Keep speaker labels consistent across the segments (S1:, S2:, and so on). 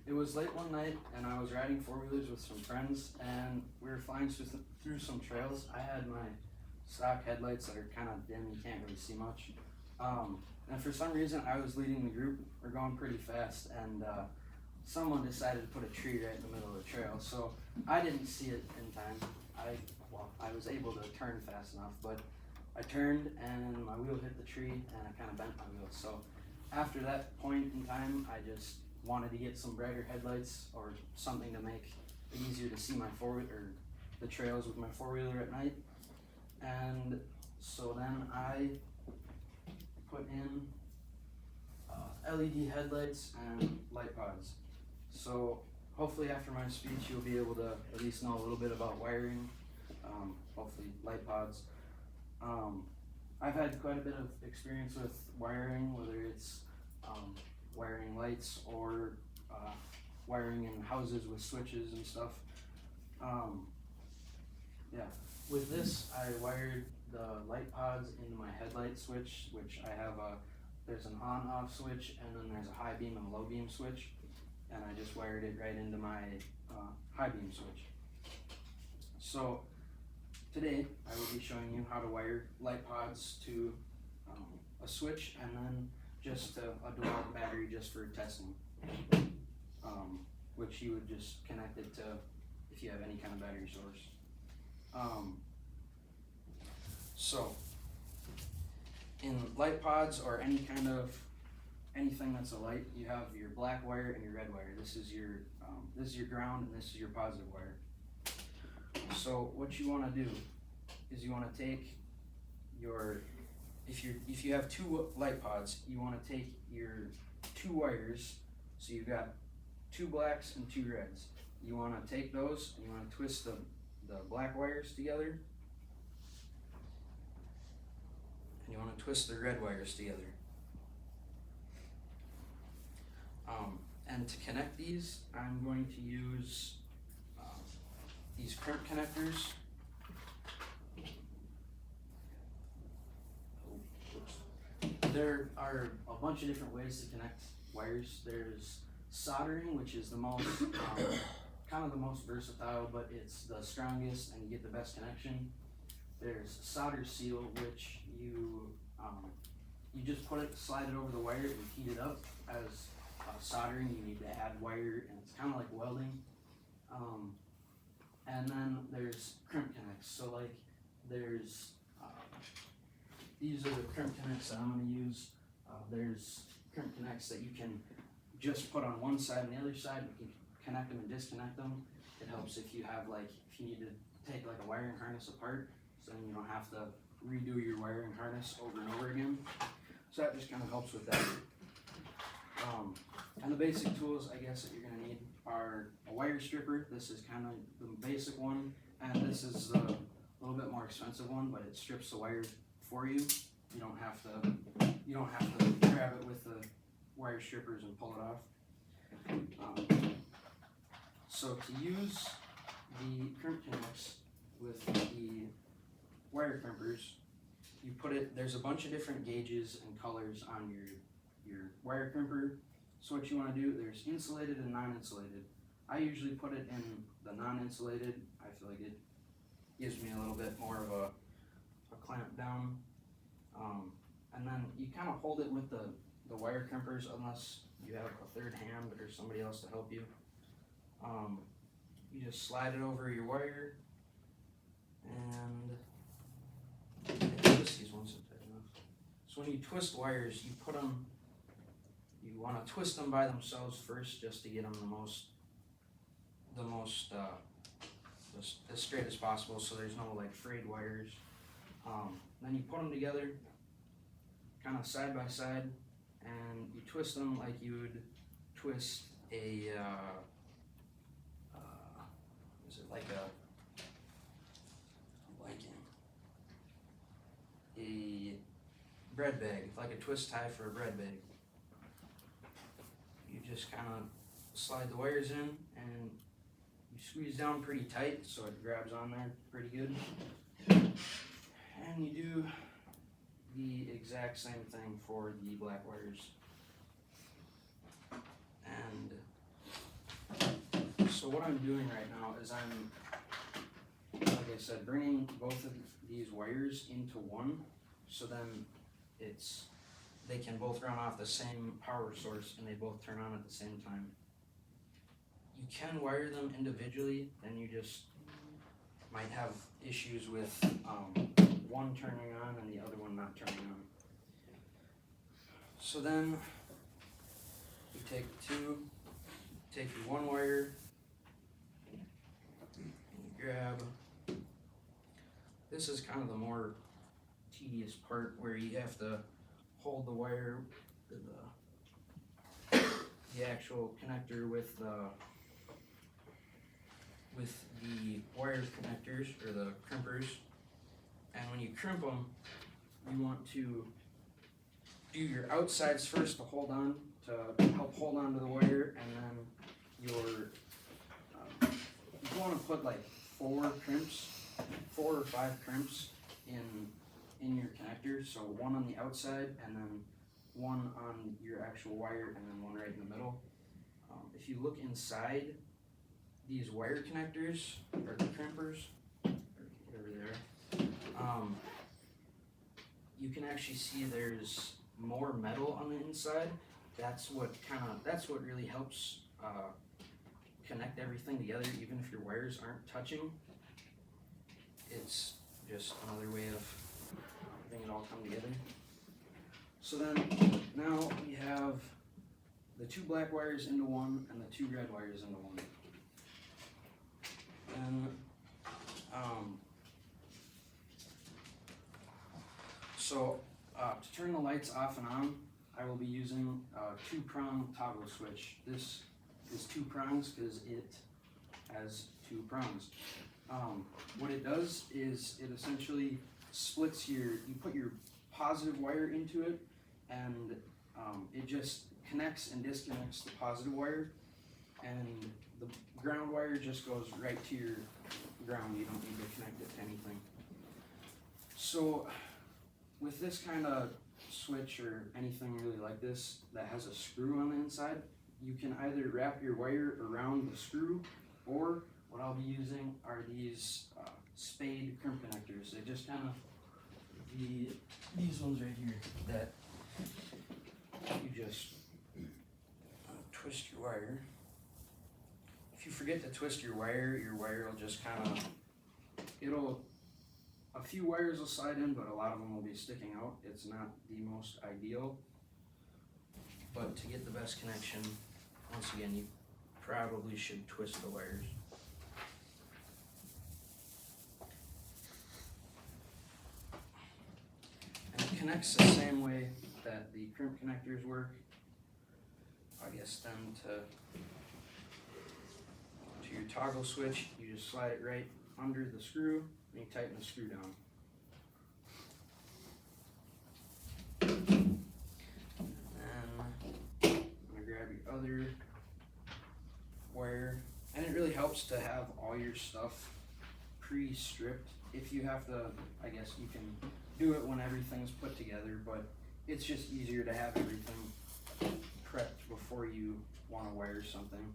S1: It was late one night, and I was riding four-wheelers with some friends, and we were flying through some trails. I had my stock headlights that are kind of dim, you can't really see much. And for some reason, I was leading the group. We're going pretty fast, and someone decided to put a tree right in the middle of the trail. So I didn't see it in time. I was able to turn fast enough, but I turned and my wheel hit the tree, and I kind of bent my wheel. So after that point in time, I just wanted to get some brighter headlights or something to make it easier to see my the trails with my four-wheeler at night. And so then I put in LED headlights and light pods. So hopefully after my speech you'll be able to at least know a little bit about wiring, hopefully light pods. I've had quite a bit of experience with wiring, whether it's wiring lights or wiring in houses with switches and stuff. Yeah, with this I wired the light pods into my headlight switch, which I have there's an on-off switch, and then there's a high beam and a low beam switch, and I just wired it right into my high beam switch. So today I will be showing you how to wire light pods to a switch, and then just a dual battery just for testing, which you would just connect it to if you have any kind of battery source. So in light pods or anything that's a light, you have your black wire and your red wire. This is your ground, and this is your positive wire. So what you want to do is you want to take your, if you have two light pods, you want to take your two wires. So you've got two blacks and two reds. You want to take those and you want to twist the black wires together, and you want to twist the red wires together. And to connect these, I'm going to use these crimp connectors. There are a bunch of different ways to connect wires. There's soldering, which is the most kind of the most versatile, but it's the strongest and you get the best connection. There's solder seal, which you just slide it over the wire and heat it up. As soldering, you need to add wire, and it's kind of like welding. And then there's crimp connects. So like there's these are the crimp connects that I'm going to use. There's crimp connects that you can just put on one side and the other side. You can connect them and disconnect them. It helps if you need to take like a wiring harness apart, so then you don't have to redo your wiring harness over and over again. So that just kind of helps with that. And the basic tools, I guess, that you're going to need are a wire stripper. This is kind of the basic one, and this is a little bit more expensive one, but it strips the wire for you. You don't have to grab it with the wire strippers and pull it off. So to use the crimp connects with the wire crimpers, you put it, there's a bunch of different gauges and colors on your wire crimper. So what you want to do, there's insulated and non-insulated. I usually put it in the non-insulated. I feel like it gives me a little bit more of a clamp down. And then you kind of hold it with the wire crimpers, unless you have a third hand or somebody else to help you. You just slide it over your wire, and twist these ones tight enough. So when you twist wires, you want to twist them by themselves first, just to get them as straight as possible, so there's no like frayed wires. Then you put them together, kind of side by side, and you twist them like you would twist a a bread bag, like a twist tie for a bread bag. You just kind of slide the wires in, and you squeeze down pretty tight so it grabs on there pretty good. And you do the exact same thing for the black wires. And So what I'm doing right now is I'm, like I said, bringing both of these wires into one, so then they can both run off the same power source and they both turn on at the same time. You can wire them individually, and you just might have issues with one turning on and the other one not turning on. So then you take your one wire, and you grab, this is kind of the more tedious part where you have to hold the wire, the actual connector with the wire connectors, or the crimpers. And when you crimp them, you want to do your outsides first to hold on, to help hold on to the wire, and then you want to put like 4 or 5 crimps in your connector. So one on the outside, and then one on your actual wire, and then one right in the middle. If you look inside these wire connectors, or the crimpers, or whatever they are, you can actually see there's more metal on the inside. That's what really helps connect everything together, even if your wires aren't touching. It's just another way of having it all come together. So then, now we have the 2 black wires into one and the 2 red wires into one. And to turn the lights off and on, I will be using a 2-prong toggle switch. This is 2 prongs because it has 2 prongs. What it does is it essentially splits you put your positive wire into it, and it just connects and disconnects the positive wire, and the ground wire just goes right to your ground. You don't need to connect it to anything. So with this kind of switch, or anything really like this that has a screw on the inside, you can either wrap your wire around the screw, or what I'll be using are these spade crimp connectors. They just kind of, these ones right here, that you just twist your wire. If you forget to twist your wire will just kind of, a few wires will slide in, but a lot of them will be sticking out. It's not the most ideal, but to get the best connection, once again, you probably should twist the wires. And it connects the same way that the crimp connectors work. I guess then to your toggle switch, you just slide it right under the screw, and you tighten the screw down. And I'm gonna grab your other wire, and it really helps to have all your stuff pre-stripped. If you have to, I guess you can do it when everything's put together, but it's just easier to have everything prepped before you want to wire something.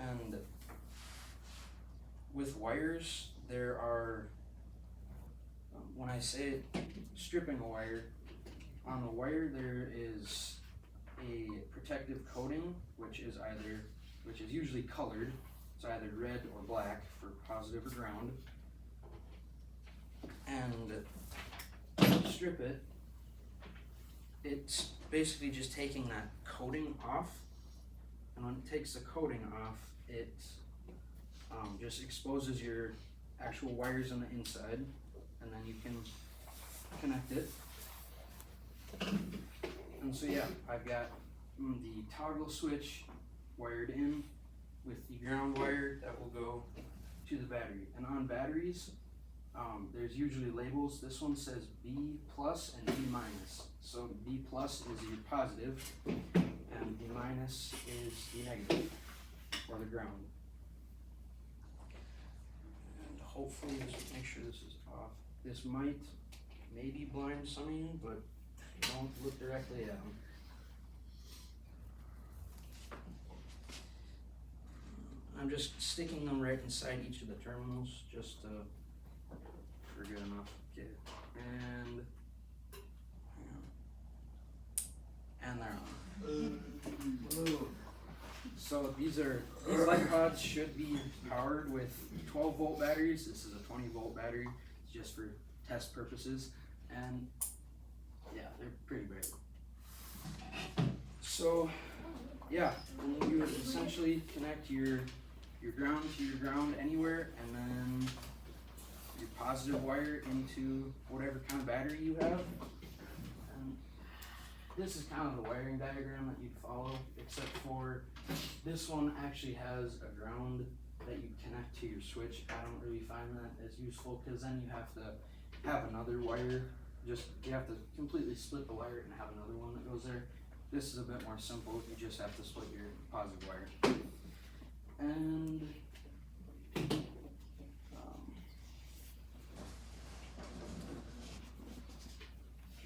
S1: And with wires, there are, when I say stripping a wire, on the wire there is a protective coating, which is usually colored. It's either red or black for positive or ground. And to strip it, it's basically just taking that coating off, and when it takes the coating off, it just exposes your actual wires on the inside, and then you can connect it. And so yeah, I've got the toggle switch wired in with the ground wire that will go to the battery. And on batteries, there's usually labels. This one says B plus and B minus. So B plus is your positive, and B minus is the negative, or the ground. And hopefully, just make sure this is off. This might maybe blind some of you, but don't look directly at them. just sticking them right inside each of the terminals, just for good enough. Okay, and they're on. So these light pods should be powered with 12 volt batteries. This is a 20 volt battery, just for test purposes, and yeah, they're pretty great. So yeah, and you essentially connect your ground to your ground anywhere, and then your positive wire into whatever kind of battery you have. And this is kind of the wiring diagram that you'd follow, except for this one actually has a ground that you connect to your switch. I don't really find that as useful, because then you have to have another wire. You have to completely split the wire and have another one that goes there. This is a bit more simple. You just have to split your positive wire. And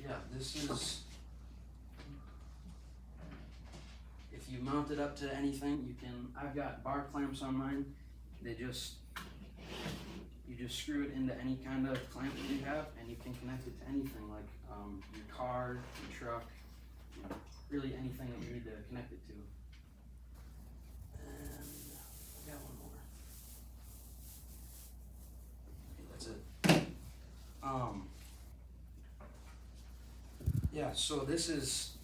S1: yeah, this is, if you mount it up to anything, you can, I've got bar clamps on mine. You just screw it into any kind of clamp that you have, and you can connect it to anything, like your car, your truck, really anything that you need to connect it to. And I got one more. Okay, that's it. Yeah, so this is,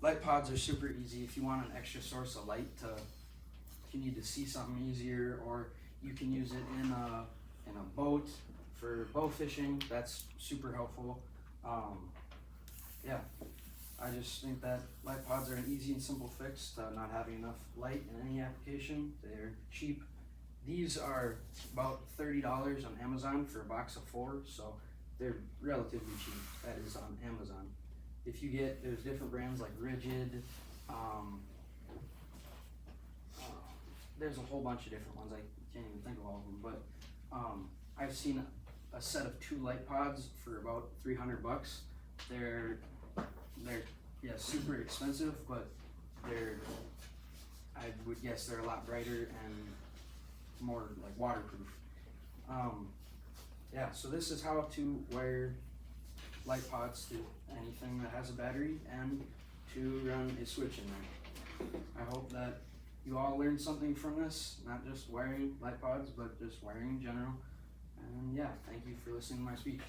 S1: light pods are super easy. If you want an extra source of light if you need to see something easier, or you can use it in a boat for bow fishing. That's super helpful. Yeah, I just think that light pods are an easy and simple fix to not having enough light in any application. They're cheap. These are about $30 on Amazon for a box of 4, so they're relatively cheap. That is on Amazon. If you get, there's different brands like Rigid. There's a whole bunch of different ones. I can't even think of all of them, but I've seen a set of 2 light pods for about $300. They're yeah, super expensive, but I would guess they're a lot brighter and more like waterproof. Yeah, so this is how to wire light pods to anything that has a battery and to run a switch in there. I hope that you all learned something from this, not just wiring light pods, but just wiring in general. And yeah, thank you for listening to my speech.